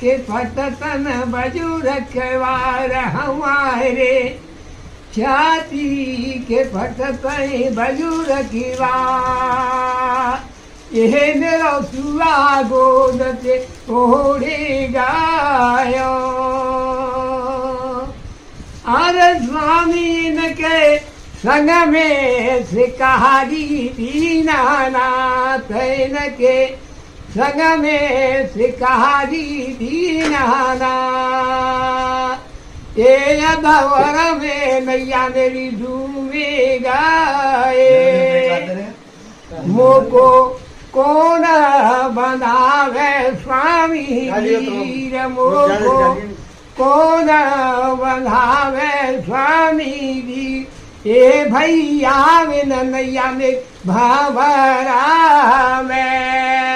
के पटतन बजू रखवार हमारे, छाती के पटतन बजू रखवा, यह मेरो सुआ गोद से ओढ़े गायो। अरे स्वामी न के संग में सिकारी दीनानाथ न के संग में सिकारी दीनानाथ, ये अधवर में नैया मेरी डूबे गाए, मोको कौन बनावे स्वामी वीर, मोको कौन बनावे स्वामी वीर, ए भैया में नैया में भावरा में।